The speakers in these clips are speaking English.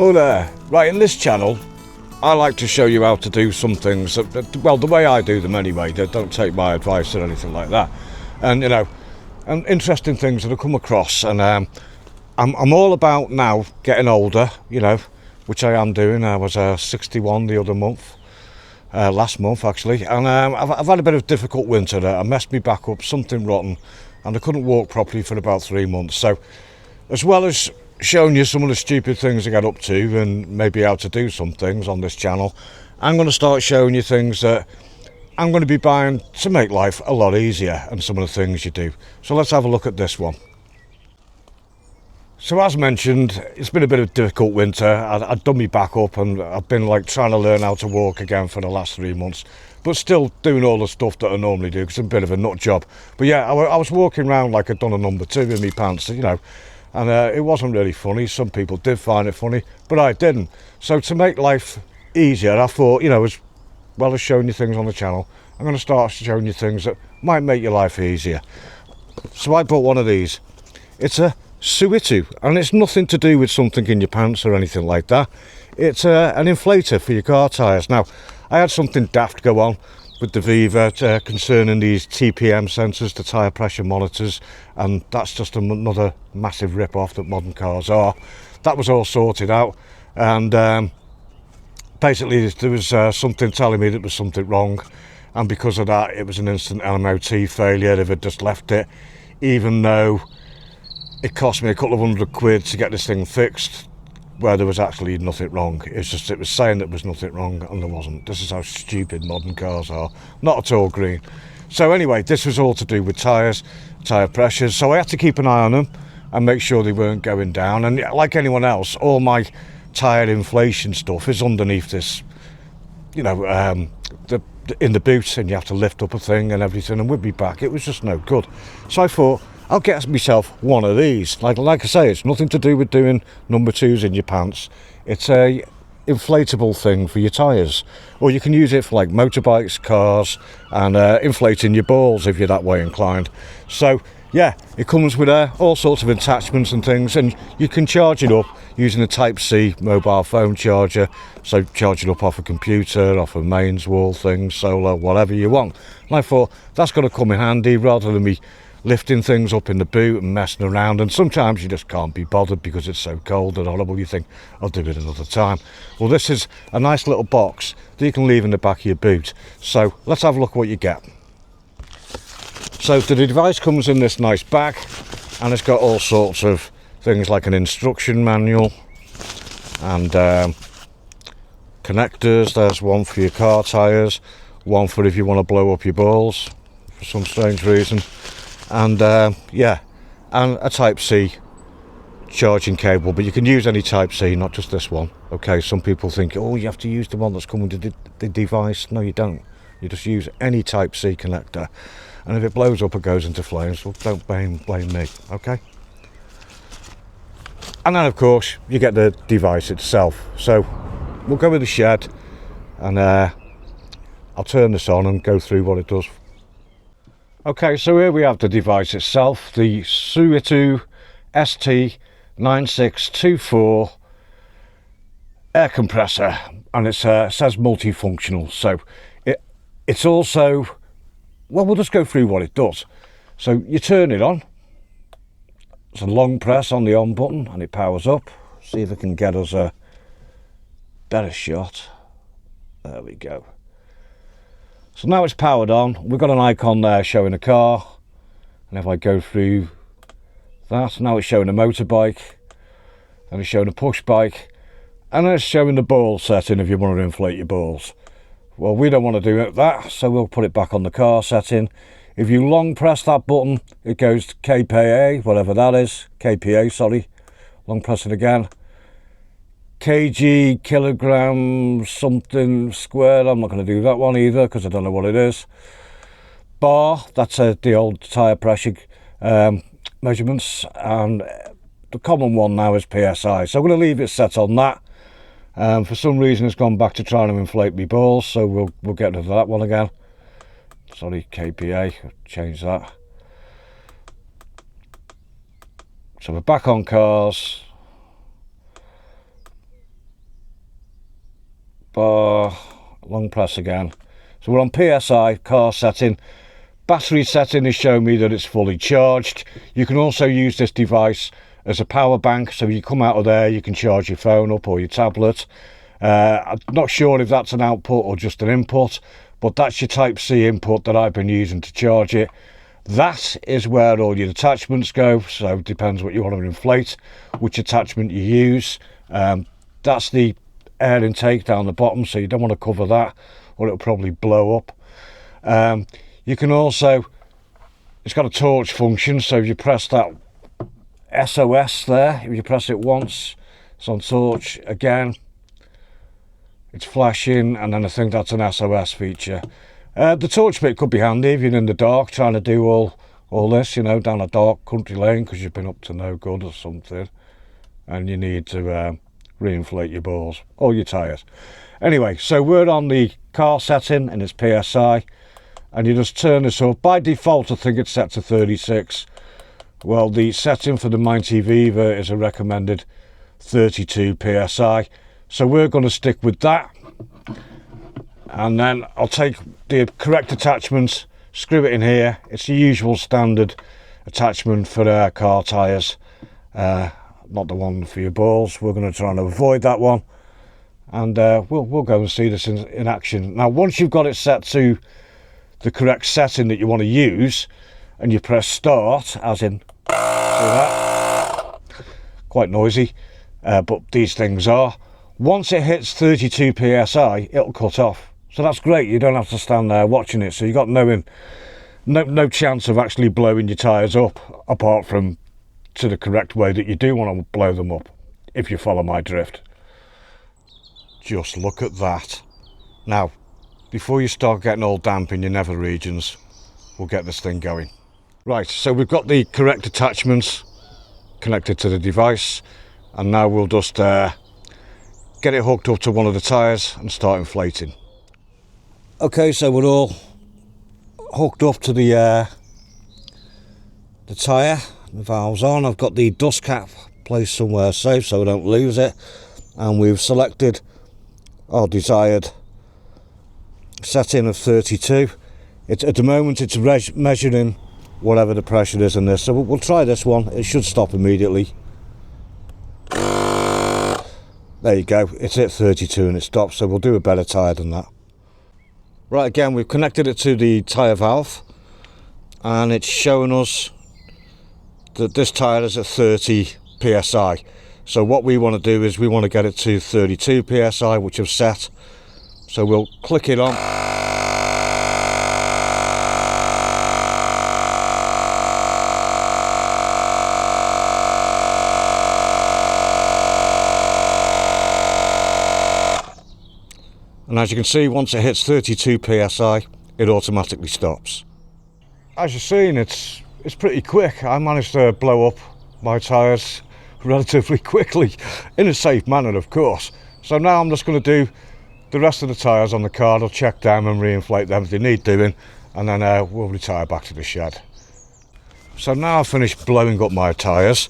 Oh there. Right, in this channel I like to show you how to do some things that, well, the way I do them anyway. Don't take my advice or anything like that. And you know, and interesting things that I come across, and I'm all about now getting older, you know, which I am doing. I was 61 the other month, last month actually, and I've had a bit of a difficult winter. I messed me back up, something rotten, and I couldn't walk properly for about 3 months. So as well as showing you some of the stupid things I get up to and maybe how to do some things on this channel, I'm going to start showing you things that I'm going to be buying to make life a lot easier, and some of the things you do. So let's have a look at this one. So as mentioned, it's been a bit of a difficult winter. I've done me back up, and I've been like trying to learn how to walk again for the last 3 months, but still doing all the stuff that I normally do because it's a bit of a nut job. But yeah, I was walking around like I'd done a number 2 in my pants, you know, and it wasn't really funny. Some people did find it funny, but I didn't. So to make life easier, I thought, you know, as well as showing you things on the channel, I'm going to start showing you things that might make your life easier. So I bought one of these. It's a SUITU, and it's nothing to do with something in your pants or anything like that. It's an inflator for your car tyres. Now, I had something daft go on with the Viva concerning these TPM sensors, the tyre pressure monitors, and that's just another massive rip-off that modern cars are. That was all sorted out, and basically there was something telling me that there was something wrong, and because of that it was an instant MOT failure. If I'd just left it, even though it cost me a couple of £100 to get this thing fixed, where there was actually nothing wrong. It's just, it was saying that there was nothing wrong and there wasn't. This is how stupid modern cars are. Not at all green. So anyway, this was all to do with tyres, tyre pressures. So I had to keep an eye on them and make sure they weren't going down. And like anyone else, all my tyre inflation stuff is underneath this, you know, in the boot, and you have to lift up a thing and everything. And with me back, it was just no good. So I thought, I'll get myself one of these. Like I say, it's nothing to do with doing number 2s in your pants. It's a inflatable thing for your tyres, or you can use it for like motorbikes, cars, and inflating your balls if you're that way inclined. So yeah, it comes with all sorts of attachments and things, and you can charge it up using a Type-C mobile phone charger. So charge it up off a computer, off a mains wall thing, solar, whatever you want. And I thought that's got to come in handy rather than me lifting things up in the boot and messing around, and sometimes you just can't be bothered because it's so cold and horrible. You think, I'll do it another time. Well, this is a nice little box that you can leave in the back of your boot. So let's have a look what you get. So the device comes in this nice bag, and it's got all sorts of things like an instruction manual and connectors. There's one for your car tyres, one for if you want to blow up your balls for some strange reason, and yeah, and a Type-C charging cable. But you can use any Type-C, not just this one. Okay, some people think, oh, you have to use the one that's coming to the device. No, you don't. You just use any Type-C connector, and if it blows up or goes into flames, well, don't blame me, okay? And then of course you get the device itself. So we'll go with the shed, and I'll turn this on and go through what it does. Okay, so here we have the device itself, the SUITU ST9624 air compressor, and it says multifunctional. So it's also, well, we'll just go through what it does. So you turn it on, it's a long press on the on button, and it powers up. See if I can get us a better shot. There we go. So now it's powered on. We've got an icon there showing a car, and if I go through that, now it's showing a motorbike, and it's showing a push bike, and it's showing the ball setting if you want to inflate your balls. Well, we don't want to do that, so we'll put it back on the car setting. If you long press that button, it goes to KPA, whatever that is, KPA, sorry. Long press it again. kg, kilogram, something squared. I'm not going to do that one either because I don't know what it is. Bar, that's the old tyre pressure measurements, and the common one now is PSI. So I'm going to leave it set on that. For some reason it's gone back to trying to inflate me balls, so we'll get to that one again. Sorry, KPA, change that. So we're back on cars. long press again. So we're on PSI, car setting. Battery setting is showing me that it's fully charged. You can also use this device as a power bank, so you come out of there, you can charge your phone up or your tablet. I'm not sure if that's an output or just an input, but that's your Type-C input that I've been using to charge it. That is where all your attachments go, so it depends what you want to inflate, which attachment you use. That's the air intake down the bottom, so you don't want to cover that or it'll probably blow up. You can also, it's got a torch function, so if you press that SOS there, if you press it once, it's on torch. Again, it's flashing, and then I think that's an SOS feature. The torch bit could be handy if you're in the dark trying to do all this, you know, down a dark country lane because you've been up to no good or something and you need to reinflate your balls or your tyres. Anyway, so we're on the car setting and it's PSI, and you just turn this up. By default I think it's set to 36. Well, the setting for the Mighty Viva is a recommended 32 PSI, so we're going to stick with that. And then I'll take the correct attachments, screw it in here. It's the usual standard attachment for car tyres, not the one for your balls. We're going to try and avoid that one, and we'll go and see this in action. Now, once you've got it set to the correct setting that you want to use, and you press start, as in, see that? Quite noisy, but these things are. Once it hits 32 PSI, it'll cut off. So that's great, you don't have to stand there watching it, so you've got no chance of actually blowing your tyres up, apart from to the correct way that you do want to blow them up, if you follow my drift. Just look at that. Now, before you start getting all damp in your nether regions, we'll get this thing going. Right, so we've got the correct attachments connected to the device, and now we'll just get it hooked up to one of the tyres and start inflating. Okay, so we're all hooked up to the tyre, the valve's on. I've got the dust cap placed somewhere safe so I don't lose it, and we've selected our desired setting of 32. At the moment it's measuring whatever the pressure is in this, so we'll try this one. It should stop immediately. There you go, it's at 32 and it stops, so we'll do a better tyre than that. Right, again, we've connected it to the tyre valve, and it's showing us that this tyre is at 30 PSI. So what we want to do is we want to get it to 32 PSI, which I've set. So we'll click it on. And as you can see, once it hits 32 PSI, it automatically stops. As you're seeing, it's pretty quick. I managed to blow up my tyres relatively quickly, in a safe manner, of course. So now I'm just going to do the rest of the tyres on the car. I'll check them and reinflate them if they need doing, and then we'll retire back to the shed. So now I've finished blowing up my tyres.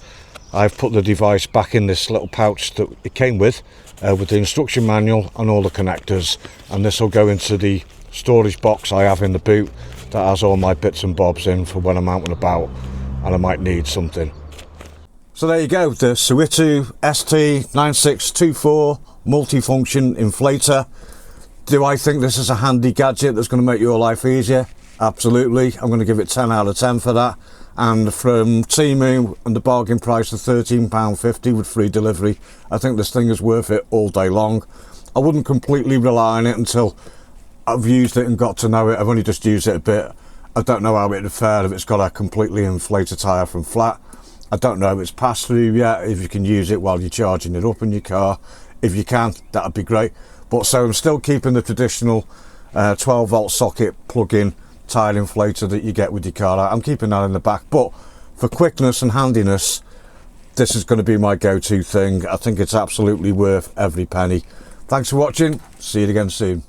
I've put the device back in this little pouch that it came with the instruction manual and all the connectors, and this will go into the storage box I have in the boot that has all my bits and bobs in for when I'm out and about and I might need something. So there you go, the SUITU ST9624 multifunction inflator. Do I think this is a handy gadget that's going to make your life easier? Absolutely. I'm going to give it 10 out of 10 for that. And from TEMU and the bargain price of £13.50 with free delivery, I think this thing is worth it all day long. I wouldn't completely rely on it until I've used it and got to know it. I've only just used it a bit. I don't know how it'd fare if it's got a completely inflated tyre from flat. I don't know if it's passed through yet, if you can use it while you're charging it up in your car. If you can, that'd be great. But so I'm still keeping the traditional 12 volt socket plug-in tyre inflator that you get with your car. I'm keeping that in the back, but for quickness and handiness, this is going to be my go-to thing. I think it's absolutely worth every penny. Thanks for watching. See you again soon.